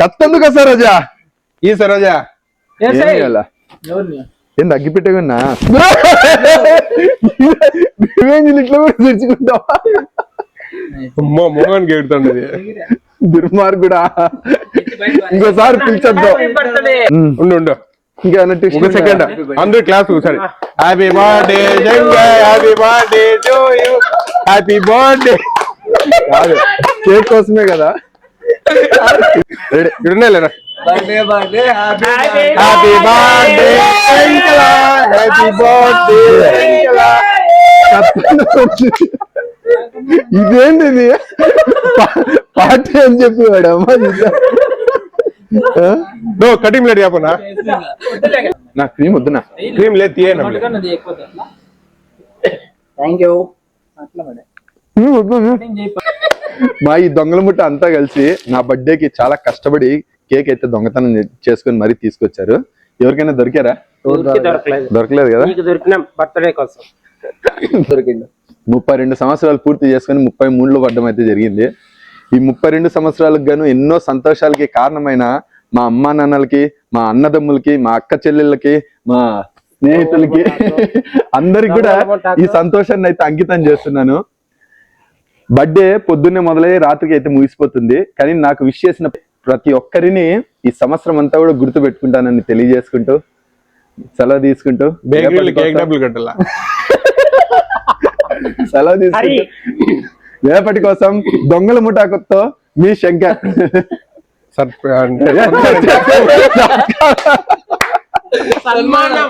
కత్తెందుకు సరోజా ఈ సరోజా ఏంది అగ్గి పెట్టకున్నా ఇట్లా కూడా తెచ్చుకుంటావా మోహన్ గెడుతుండది దుర్మార్గుడా ఇంకోసారి పిలిచొద్దాం ఉండు ఇంకా ఒక సెకండ్ అందరూ క్లాస్ ఒకసారి happy birthday happy birthday to you happy birthday కాదు కేక్ కోసమే కదా లేరా హ్యాపీ బర్త్డే హ్యాపీ బర్త్డే ఇదేంటి ఇది పార్టీ అని చెప్పేవాడు అమ్మా కటింగ్ లేడు చెప్పనా నా క్రీమ్ వద్దునా క్రీమ్ లేదు తీయను మా ఈ దొంగల ముట్ట అంతా కలిసి నా బర్త్డేకి చాలా కష్టపడి కేక్ అయితే దొంగతనం చేసుకుని మరీ తీసుకొచ్చారు. ఎవరికైనా దొరికారా? దొరకలేదు కదా. 32 సంవత్సరాలు పూర్తి చేసుకుని 33లో పడ్డం అయితే జరిగింది. ఈ 32 సంవత్సరాలకు గాను ఎన్నో సంతోషాలకి కారణమైన మా అమ్మా నాన్నలకి, మా అన్నదమ్ములకి, మా అక్క చెల్లెళ్ళకి, మా స్నేహితులకి అందరికి కూడా ఈ సంతోషాన్ని అయితే అంకితం చేస్తున్నాను. బర్త్డే పొద్దున్నే మొదలై రాత్రికి అయితే ముగిసిపోతుంది. కానీ నాకు విష్ చేసిన ప్రతి ఒక్కరిని ఈ సంవత్సరం అంతా కూడా గుర్తు పెట్టుకుంటానని తెలియజేసుకుంటూ సెలవు తీసుకుంటూ సెలవు తీసుకుంటూ రేపటి కోసం దొంగల ముఠాకుతో మీ శంకర్. సన్మానం